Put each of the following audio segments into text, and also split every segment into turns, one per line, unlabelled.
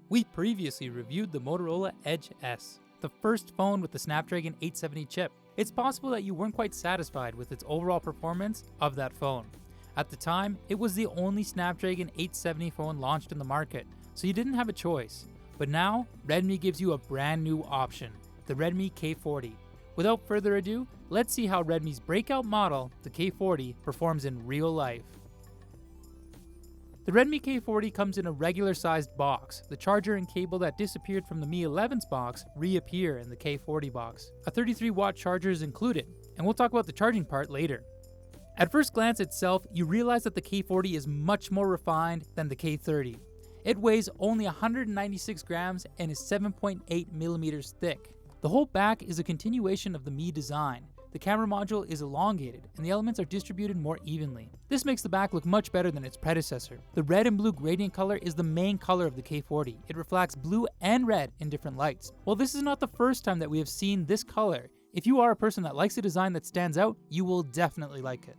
We previously reviewed the Motorola Edge S, the first phone with the Snapdragon 870 chip. It's possible that you weren't quite satisfied with its overall performance of that phone. At the time, it was the only Snapdragon 870 phone launched in the market, so you didn't have a choice. But now, Redmi gives you a brand new option, the Redmi K40. Without further ado, let's see how Redmi's breakout model, the K40, performs in real life. The Redmi K40 comes in a regular sized box. The charger and cable that disappeared from the Mi 11's box reappear in the K40 box. A 33-watt charger is included, and we'll talk about the charging part later. At first glance itself, you realize that the K40 is much more refined than the K30. It weighs only 196 grams and is 7.8 millimeters thick. The whole back is a continuation of the Mi design. The camera module is elongated, and the elements are distributed more evenly. This makes the back look much better than its predecessor. The red and blue gradient color is the main color of the K40. It reflects blue and red in different lights. While this is not the first time that we have seen this color, if you are a person that likes a design that stands out, you will definitely like it.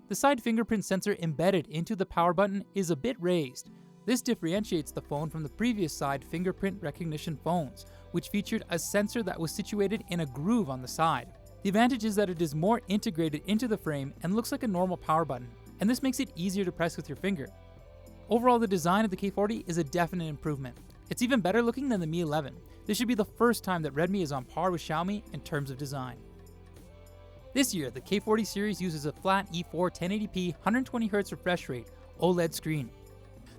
The side fingerprint sensor embedded into the power button is a bit raised. This differentiates the phone from the previous side fingerprint recognition phones, which featured a sensor that was situated in a groove on the side. The advantage is that it is more integrated into the frame and looks like a normal power button, and this makes it easier to press with your finger. Overall, the design of the K40 is a definite improvement. It's even better looking than the Mi 11. This should be the first time that Redmi is on par with Xiaomi in terms of design. This year, the K40 series uses a flat E4 1080p 120Hz refresh rate OLED screen.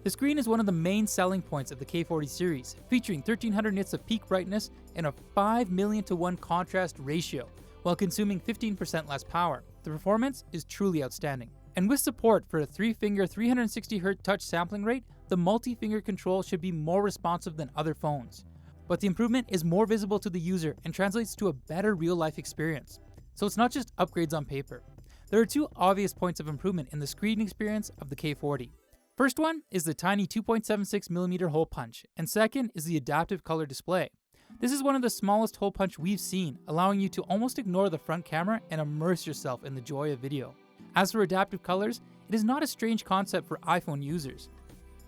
The screen is one of the main selling points of the K40 series, featuring 1300 nits of peak brightness and a 5 million to 1 contrast ratio, while consuming 15% less power. The performance is truly outstanding. And with support for a 3-finger 360Hz touch sampling rate, the multi-finger control should be more responsive than other phones. But the improvement is more visible to the user and translates to a better real-life experience. So it's not just upgrades on paper. There are two obvious points of improvement in the screen experience of the K40. First one is the tiny 2.76mm hole punch, and second is the adaptive color display. This is one of the smallest hole punch we've seen, allowing you to almost ignore the front camera and immerse yourself in the joy of video. As for adaptive colors, it is not a strange concept for iPhone users.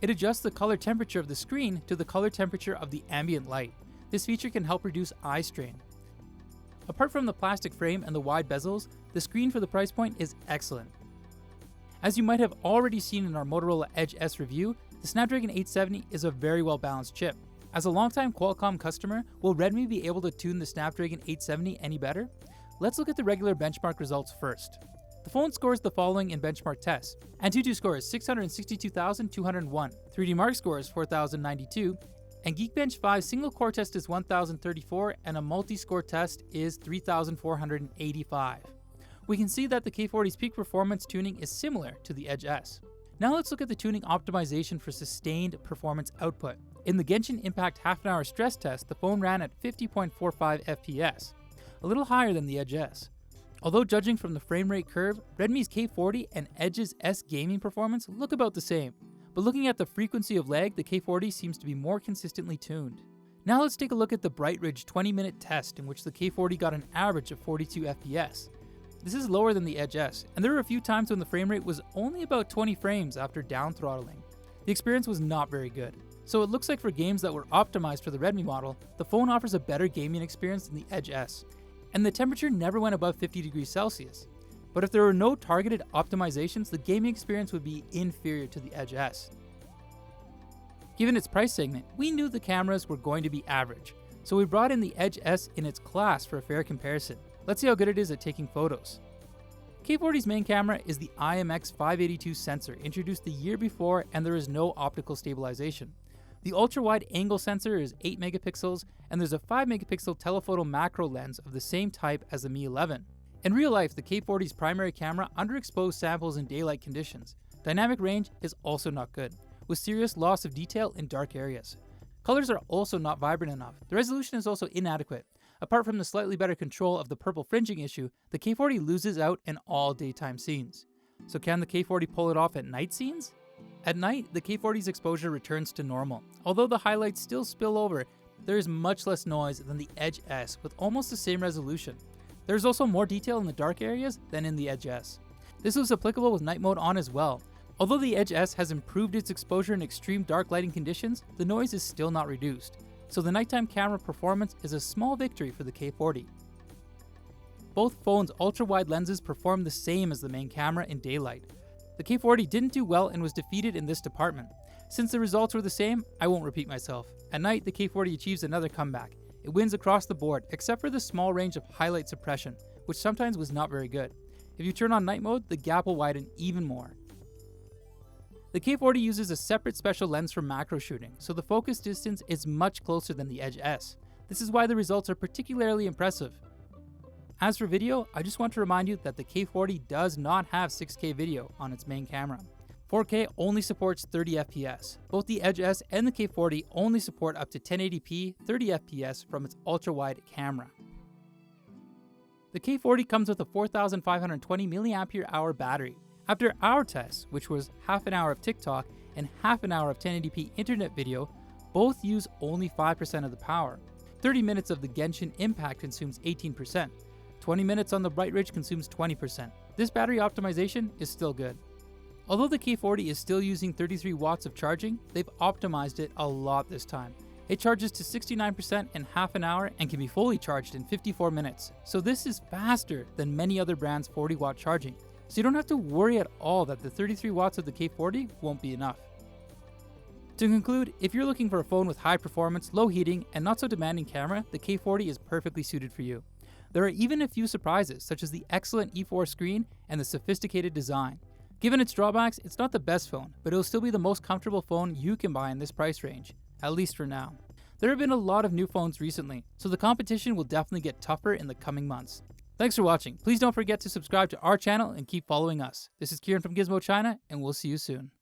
It adjusts the color temperature of the screen to the color temperature of the ambient light. This feature can help reduce eye strain. Apart from the plastic frame and the wide bezels, the screen for the price point is excellent. As you might have already seen in our Motorola Edge S review, the Snapdragon 870 is a very well balanced chip. As a longtime Qualcomm customer, will Redmi be able to tune the Snapdragon 870 any better? Let's look at the regular benchmark results first. The phone scores the following in benchmark tests. Antutu score is 662,201, 3D Mark score is 4,092, and Geekbench 5 single core test is 1,034, and a multi-score test is 3,485. We can see that the K40's peak performance tuning is similar to the Edge S. Now let's look at the tuning optimization for sustained performance output. In the Genshin Impact half-an-hour stress test, the phone ran at 50.45 FPS, a little higher than the Edge S. Although judging from the frame rate curve, Redmi's K40 and Edge's S gaming performance look about the same, but looking at the frequency of lag, the K40 seems to be more consistently tuned. Now let's take a look at the Brightridge 20-minute test in which the K40 got an average of 42 FPS. This is lower than the Edge S, and there were a few times when the frame rate was only about 20 frames after down throttling. The experience was not very good. So it looks like for games that were optimized for the Redmi model, the phone offers a better gaming experience than the Edge S, and the temperature never went above 50 degrees Celsius. But if there were no targeted optimizations, the gaming experience would be inferior to the Edge S. Given its price segment, we knew the cameras were going to be average, so we brought in the Edge S in its class for a fair comparison. Let's see how good it is at taking photos. K40's main camera is the IMX582 sensor, introduced the year before, and there is no optical stabilization. The ultra-wide angle sensor is 8 megapixels, and there's a 5 megapixel telephoto macro lens of the same type as the Mi 11. In real life, the K40's primary camera underexposed samples in daylight conditions. Dynamic range is also not good, with serious loss of detail in dark areas. Colors are also not vibrant enough. The resolution is also inadequate. Apart from the slightly better control of the purple fringing issue, the K40 loses out in all daytime scenes. So can the K40 pull it off at night scenes? At night, the K40's exposure returns to normal. Although the highlights still spill over, there is much less noise than the Edge S with almost the same resolution. There is also more detail in the dark areas than in the Edge S. This was applicable with night mode on as well. Although the Edge S has improved its exposure in extreme dark lighting conditions, the noise is still not reduced, so the nighttime camera performance is a small victory for the K40. Both phones' ultra-wide lenses perform the same as the main camera in daylight. The K40 didn't do well and was defeated in this department. Since the results were the same, I won't repeat myself. At night, the K40 achieves another comeback. It wins across the board, except for the small range of highlight suppression, which sometimes was not very good. If you turn on night mode, the gap will widen even more. The K40 uses a separate special lens for macro shooting, so the focus distance is much closer than the Edge S. This is why the results are particularly impressive. As for video, I just want to remind you that the K40 does not have 6K video on its main camera. 4K only supports 30 FPS. Both the Edge S and the K40 only support up to 1080p 30 FPS from its ultra-wide camera. The K40 comes with a 4520 mAh battery. After our tests, which was half an hour of TikTok and half an hour of 1080p internet video, both use only 5% of the power. 30 minutes of the Genshin Impact consumes 18%. 20 minutes on the Bright Ridge consumes 20%. This battery optimization is still good. Although the K40 is still using 33 watts of charging, they've optimized it a lot this time. It charges to 69% in half an hour and can be fully charged in 54 minutes, so this is faster than many other brands' 40 watt charging. So you don't have to worry at all that the 33 watts of the K40 won't be enough. To conclude, if you're looking for a phone with high performance, low heating, and not so demanding camera, the K40 is perfectly suited for you. There are even a few surprises, such as the excellent E4 screen and the sophisticated design. Given its drawbacks, it's not the best phone, but it'll still be the most comfortable phone you can buy in this price range, at least for now. There have been a lot of new phones recently, so the competition will definitely get tougher in the coming months. Thanks for watching. Please don't forget to subscribe to our channel and keep following us. This is Kieran from Gizmo China, and we'll see you soon.